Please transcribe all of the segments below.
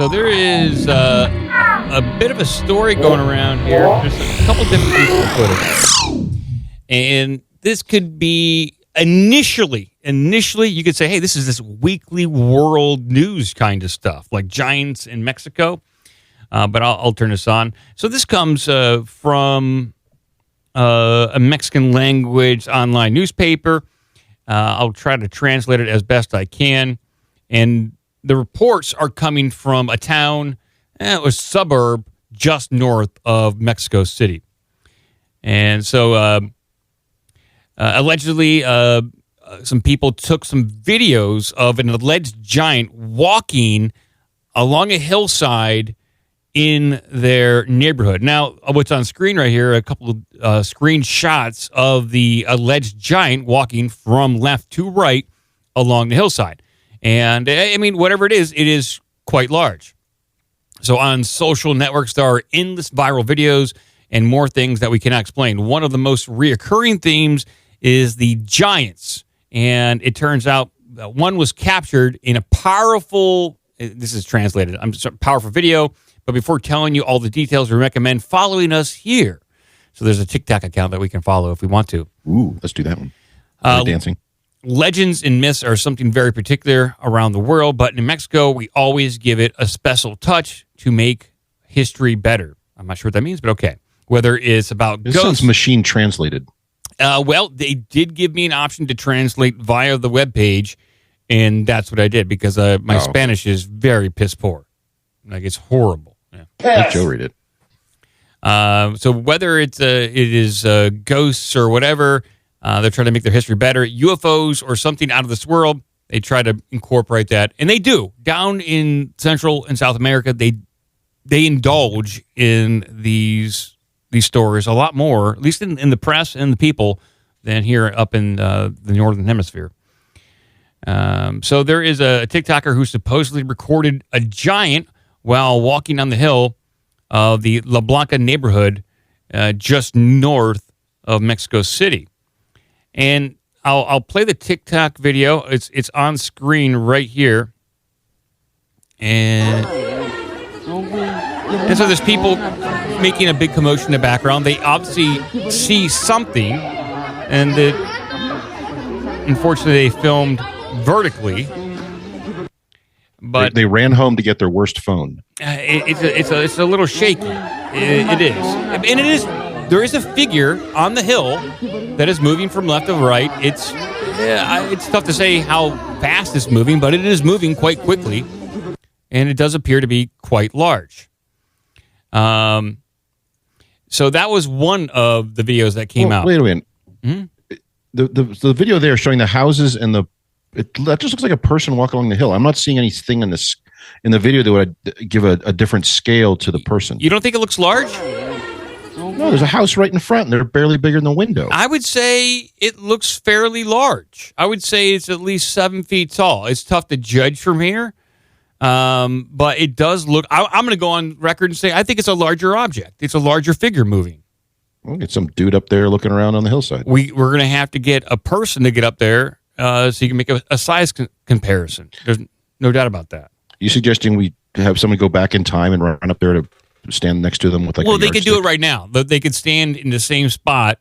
So there is a bit of a story going around here. There's a couple different pieces of footage. And this could be initially, you could say, hey, this is this weekly world news kind of stuff, like giants in Mexico. But I'll turn this on. So this comes from a Mexican language online newspaper. I'll try to translate it as best I can. And the reports are coming from a town, a suburb just north of Mexico City. And so allegedly, some people took some videos of an alleged giant walking along a hillside in their neighborhood. Now, what's on screen right here, a couple of screenshots of the alleged giant walking from left to right along the hillside. And, I mean, whatever it is quite large. So on social networks, there are endless viral videos and more things that we cannot explain. One of the most reoccurring themes is the giants. And it turns out that one was captured in a powerful, this is translated, powerful video. But before telling you all the details, we recommend following us here. So there's a TikTok account that we can follow if we want to. Ooh, let's do that one. Dancing. Legends and myths are something very particular around the world, but in Mexico, we always give it a special touch to make history better. I'm not sure what that means, but okay. Whether it's about this ghosts. Sounds machine translated. Well, they did give me an option to translate via the webpage, and that's what I did because my Spanish is very piss poor. Like, it's horrible. Yeah. Let Joe read it. So whether it is ghosts or whatever, they're trying to make their history better. UFOs or something out of this world, they try to incorporate that. And they do. Down in Central and South America, they indulge in these stories a lot more, at least in the press and the people, than here up in the Northern Hemisphere. So there is a TikToker who supposedly recorded a giant while walking on the hill of the La Blanca neighborhood just north of Mexico City. And I'll play the TikTok video. It's on screen right here. And so there's people making a big commotion in the background. They obviously see something, and unfortunately they filmed vertically. But they ran home to get their worst phone. It's a little shaky. It is, and it is. There is a figure on the hill that is moving from left to right. It's tough to say how fast it's moving, but it is moving quite quickly, and it does appear to be quite large. So that was one of the videos that came out. Wait a minute. Mm-hmm. The video there showing the houses and that just looks like a person walking along the hill. I'm not seeing anything in the video that would give a different scale to the person. You don't think it looks large? No, there's a house right in front, and they're barely bigger than the window. I would say it looks fairly large. I would say it's at least 7 feet tall. It's tough to judge from here, but it does look. I'm going to go on record and say I think it's a larger object. It's a larger figure moving. We'll get some dude up there looking around on the hillside. We're going to have to get a person to get up there so you can make a size comparison. There's no doubt about that. You suggesting we have somebody go back in time and run up there to stand next to them with Well, they could do it right now. They could stand in the same spot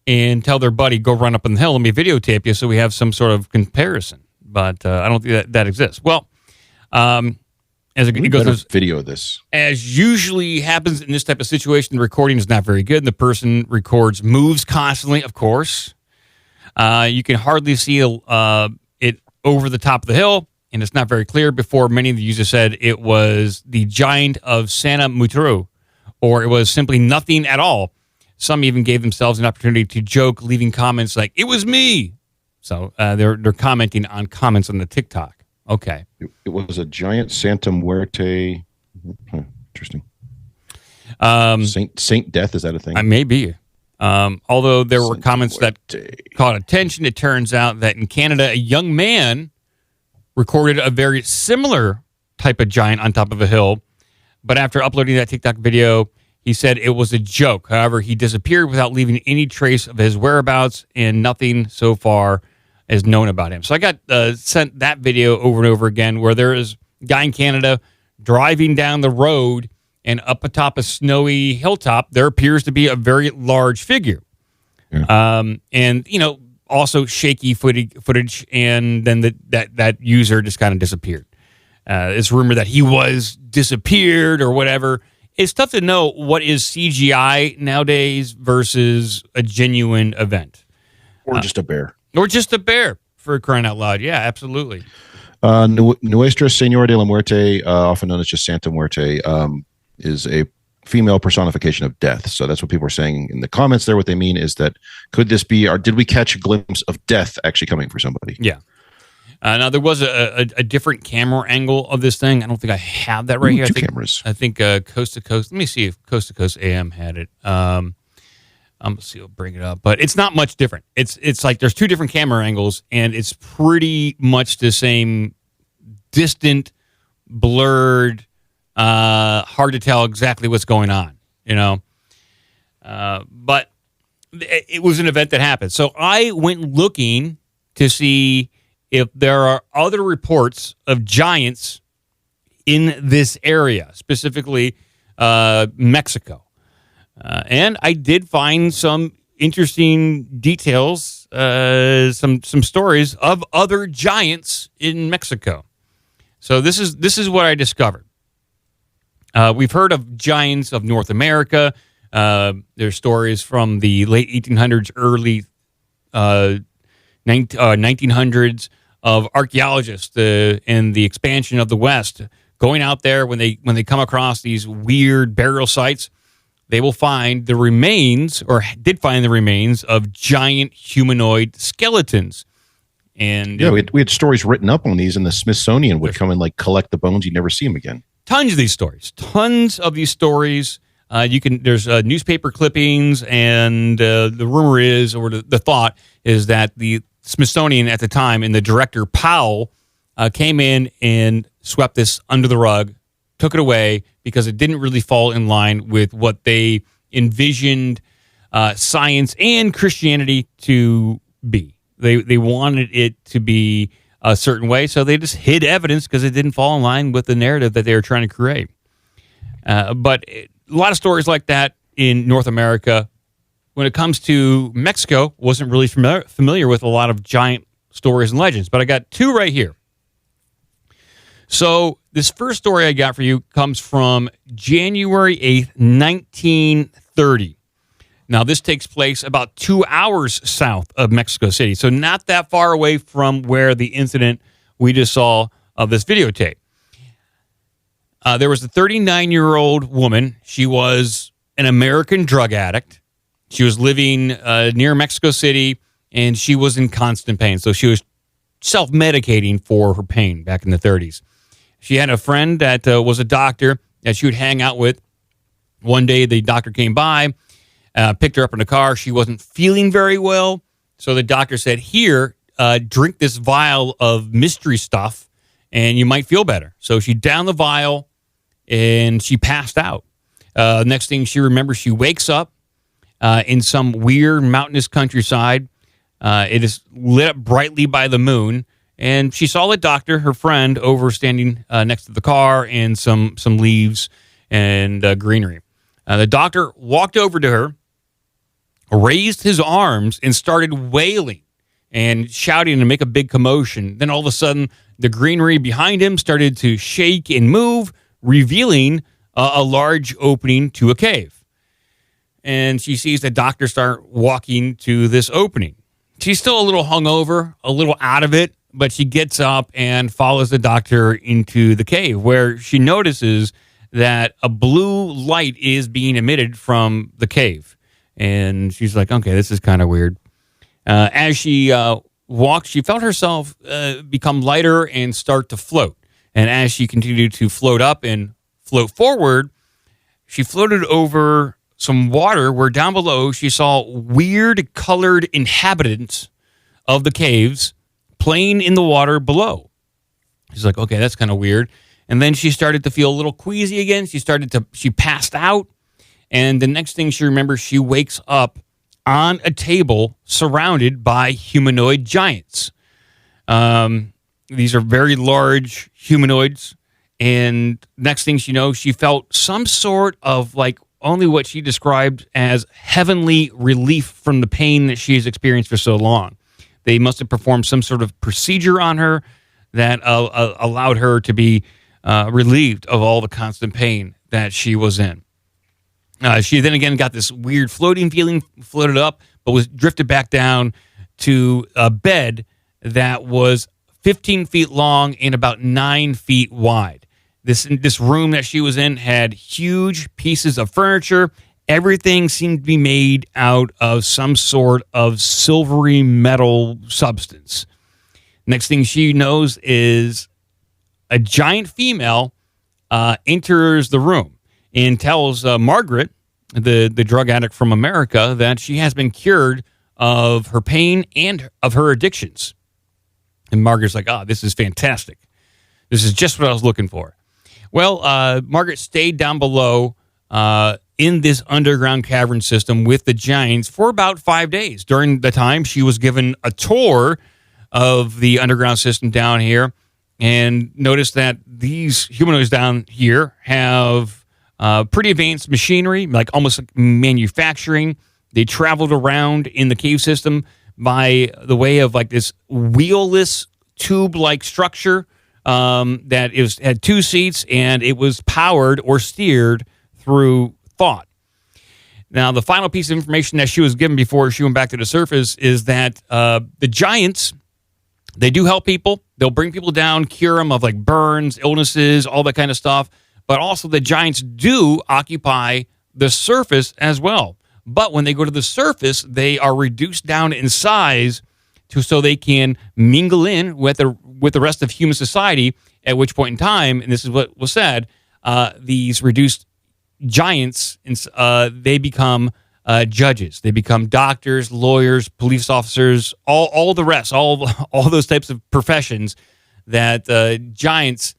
and tell their buddy, go run up on the hill, let me videotape you so we have some sort of comparison. But I don't think that exists. Well, as it goes, video this. As usually happens in this type of situation, the recording is not very good. The person records moves constantly, of course. You can hardly see it over the top of the hill, and it's not very clear. Before, many of the users said it was the giant of Santa Mutru, or it was simply nothing at all. Some even gave themselves an opportunity to joke, leaving comments like, it was me. So they're commenting on comments on the TikTok. Okay. It was a giant Santa Muerte. Interesting. Saint Death, is that a thing? Maybe. Although there were comments that caught attention, it turns out that in Canada, a young man recorded a very similar type of giant on top of a hill. But after uploading that TikTok video, he said it was a joke. However, he disappeared without leaving any trace of his whereabouts, and nothing so far is known about him. So I got sent that video over and over again where there is a guy in Canada driving down the road, and up atop a snowy hilltop, there appears to be a very large figure. Yeah. And, also shaky footage, and then that user just kind of disappeared. It's rumored that he was disappeared or whatever. It's tough to know what is CGI nowadays versus a genuine event. Or just a bear. Or just a bear, for crying out loud. Yeah, absolutely. Nuestra Señora de la Muerte, often known as just Santa Muerte, is a female personification of death. So that's what people are saying in the comments there. What they mean is that could this be, or did we catch a glimpse of death actually coming for somebody? Yeah. Now, there was a different camera angle of this thing. I don't think I have that right here. Two cameras. I think Coast to Coast. Let me see if Coast to Coast AM had it. I'm gonna see. I'll bring it up, but it's not much different. It's like there's two different camera angles, and it's pretty much the same, distant, blurred, hard to tell exactly what's going on. But it was an event that happened. So I went looking to see if there are other reports of giants in this area, specifically Mexico. And I did find some interesting details, some stories of other giants in Mexico. So this is what I discovered. We've heard of giants of North America. There's stories from the late 1800s, early 1900s of archaeologists and the expansion of the West going out there when they come across these weird burial sites. They will find the remains, or did find the remains, of giant humanoid skeletons. And yeah, we had stories written up on these, and the Smithsonian would come and collect the bones. You'd never see them again. Tons of these stories. There's newspaper clippings, and the rumor is, or the thought is, that the Smithsonian at the time and the director Powell came in and swept this under the rug, took it away because it didn't really fall in line with what they envisioned science and Christianity to be. They wanted it to be a certain way, so they just hid evidence because it didn't fall in line with the narrative that they were trying to create. But a lot of stories like that in North America. When it comes to Mexico, wasn't really familiar with a lot of giant stories and legends, but I got two right here. So this first story I got for you comes from January 8th, 1930. Now, this takes place about 2 hours south of Mexico City, so not that far away from where the incident we just saw of this videotape. There was a 39-year-old woman. She was an American drug addict. She was living near Mexico City, and she was in constant pain. So she was self-medicating for her pain back in the 30s. She had a friend that was a doctor that she would hang out with. One day, the doctor came by, picked her up in the car. She wasn't feeling very well. So the doctor said, here, drink this vial of mystery stuff, and you might feel better. So she downed the vial, and she passed out. Next thing she remembers, she wakes up in some weird mountainous countryside. It is lit up brightly by the moon, and she saw the doctor, her friend, over standing next to the car and some leaves and greenery. The doctor walked over to her, raised his arms, and started wailing and shouting to make a big commotion. Then all of a sudden, the greenery behind him started to shake and move, revealing a large opening to a cave. And she sees the doctor start walking to this opening. She's still a little hungover, a little out of it, but she gets up and follows the doctor into the cave, where she notices that a blue light is being emitted from the cave. And she's like, okay, this is kind of weird. As she walked, she felt herself become lighter and start to float. And as she continued to float up and float forward, she floated over some water where down below she saw weird colored inhabitants of the caves playing in the water below. She's like, okay, that's kind of weird. And then she started to feel a little queasy again. She passed out. And the next thing she remembers, she wakes up on a table surrounded by humanoid giants. These are very large humanoids, And next thing she knows, she felt some sort of like only what she described as heavenly relief from the pain that she has experienced for so long. They must have performed some sort of procedure on her that allowed her to be relieved of all the constant pain that she was in. She then again got this weird floating feeling, floated up, but was drifted back down to a bed that was 15 feet long and about 9 feet wide. This room that she was in had huge pieces of furniture. Everything seemed to be made out of some sort of silvery metal substance. Next thing she knows is a giant female enters the room and tells Margaret, the drug addict from America, that she has been cured of her pain and of her addictions. And Margaret's like, this is fantastic. This is just what I was looking for. Well, Margaret stayed down below in this underground cavern system with the giants for about 5 days. During the time, she was given a tour of the underground system down here and noticed that these humanoids down here have pretty advanced machinery, like almost like manufacturing. They traveled around in the cave system by the way of like this wheelless tube-like structure that had 2 seats, and it was powered or steered through thought. Now, the final piece of information that she was given before she went back to the surface is that the giants, they do help people. They'll bring people down, cure them of like burns, illnesses, all that kind of stuff. But also the giants do occupy the surface as well. But when they go to the surface, they are reduced down in size so they can mingle in with the rest of human society, at which point in time, and this is what was said, these reduced giants, they become judges. They become doctors, lawyers, police officers, all the rest, all those types of professions that giants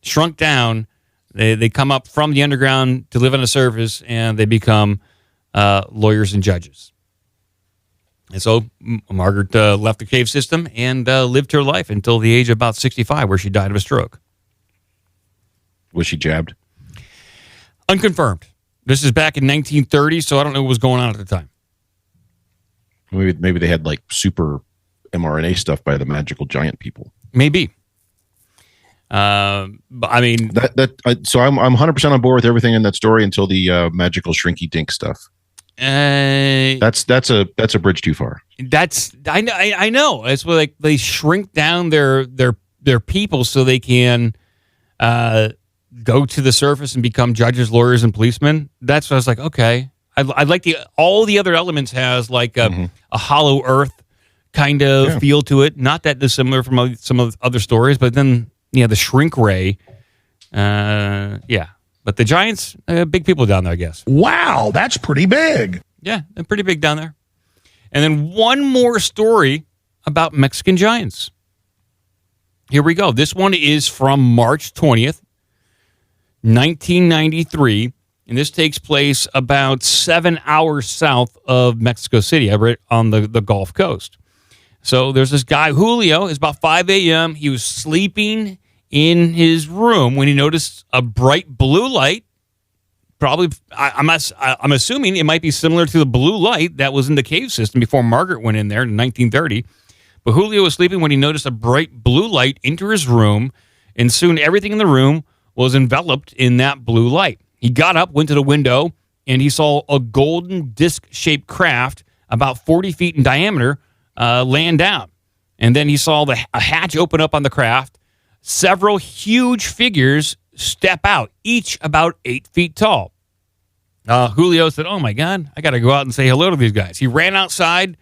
shrunk down. They come up from the underground to live on the surface, and they become lawyers and judges. And so Margaret left the cave system and lived her life until the age of about 65, where she died of a stroke. Was she jabbed? Unconfirmed. This is back in 1930, so I don't know what was going on at the time. Maybe they had like super mRNA stuff by the magical giant people. Maybe. But I mean, so I'm 100% on board with everything in that story until the magical shrinky dink stuff. That's a bridge too far. I know. It's like they shrink down their people so they can go to the surface and become judges, lawyers, and policemen. That's what I was like. Okay, I like all the other elements has like a Hollow Earth kind of feel to it. Not that dissimilar from some of the other stories, but then the shrink ray. But the giants, big people down there, I guess. Wow, that's pretty big. Yeah, they're pretty big down there. And then one more story about Mexican giants. Here we go. This one is from March 20th, 1993. And this takes place about 7 hours south of Mexico City, over on the Gulf Coast. So there's this guy, Julio. It's about 5 a.m. He was sleeping in his room when he noticed a bright blue light. Probably, I'm assuming it might be similar to the blue light that was in the cave system before Margaret went in there in 1930. But Julio was sleeping when he noticed a bright blue light enter his room, and soon everything in the room was enveloped in that blue light. He got up, went to the window, and he saw a golden disc-shaped craft about 40 feet in diameter land down. And then he saw a hatch open up on the craft. Several huge figures step out, each about 8 feet tall. Julio said, "Oh my God, I got to go out and say hello to these guys." He ran outside,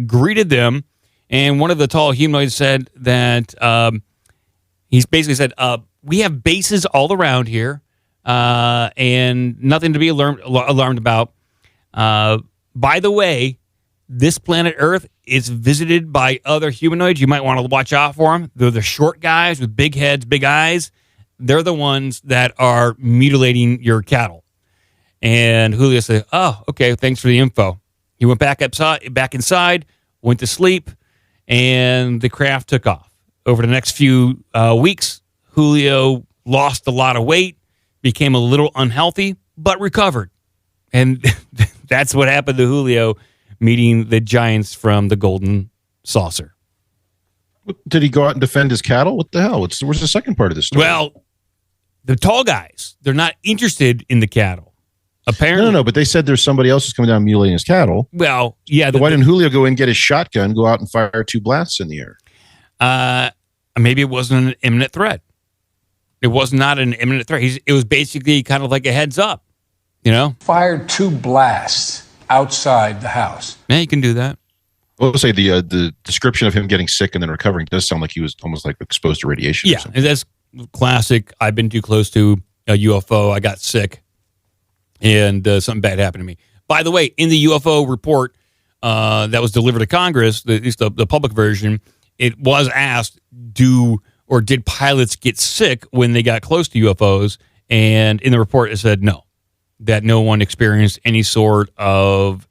greeted them, and one of the tall humanoids said that he basically said, "We have bases all around here, and nothing to be alarmed about. By the way, this planet Earth is visited by other humanoids. You might want to watch out for them. They're the short guys with big heads, big eyes. They're the ones that are mutilating your cattle." And Julio said, "Oh, okay, thanks for the info." He went back inside, went to sleep, and the craft took off. Over the next few weeks, Julio lost a lot of weight, became a little unhealthy, but recovered. And that's what happened to Julio meeting the giants from the Golden Saucer. Did he go out and defend his cattle? What the hell? Where's the second part of this story? Well, the tall guys, they're not interested in the cattle. Apparently. No, but they said there's somebody else who's coming down and mutilating his cattle. Well, yeah. Why didn't Julio go in, get his shotgun, go out and fire 2 blasts in the air? Maybe it wasn't an imminent threat. It was not an imminent threat. It was basically kind of like a heads up, you know? Fired 2 blasts outside the house. Yeah, you can do that. Well, let's say the description of him getting sick and then recovering does sound like he was almost like exposed to radiation. Yeah, and that's classic. I've been too close to a UFO. I got sick, and something bad happened to me. By the way, in the UFO report that was delivered to Congress, at least the public version, it was asked, did pilots get sick when they got close to UFOs? And in the report, it said no, that no one experienced any sort of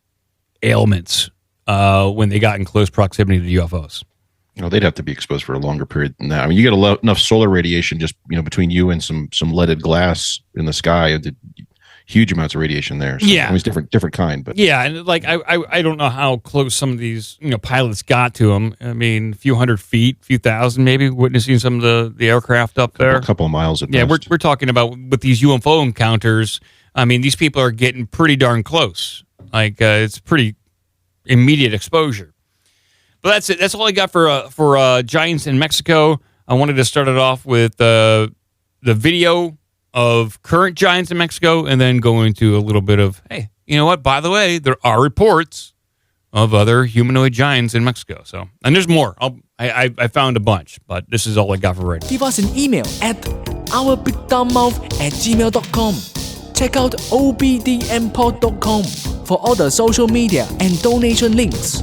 ailments when they got in close proximity to UFOs. They'd have to be exposed for a longer period than that. I mean, you get enough solar radiation just between you and some leaded glass in the sky. Huge amounts of radiation there. So, yeah, I mean, it's different kind, but yeah, and like I don't know how close some of these pilots got to them. I mean, a few hundred feet, a few thousand, maybe witnessing some of the aircraft up there. A couple of miles at best. best. We're talking about with these UFO encounters. I mean, these people are getting pretty darn close. Like it's pretty immediate exposure. But that's it. That's all I got for giants in Mexico. I wanted to start it off with the video of current giants in Mexico, and then go into a little bit of, hey, you know what? By the way, there are reports of other humanoid giants in Mexico. So, and there's more. I found a bunch, but this is all I got for right now. Give us an email at ourbigdumbmouth@gmail.com. Check out obdmpod.com for all the social media and donation links.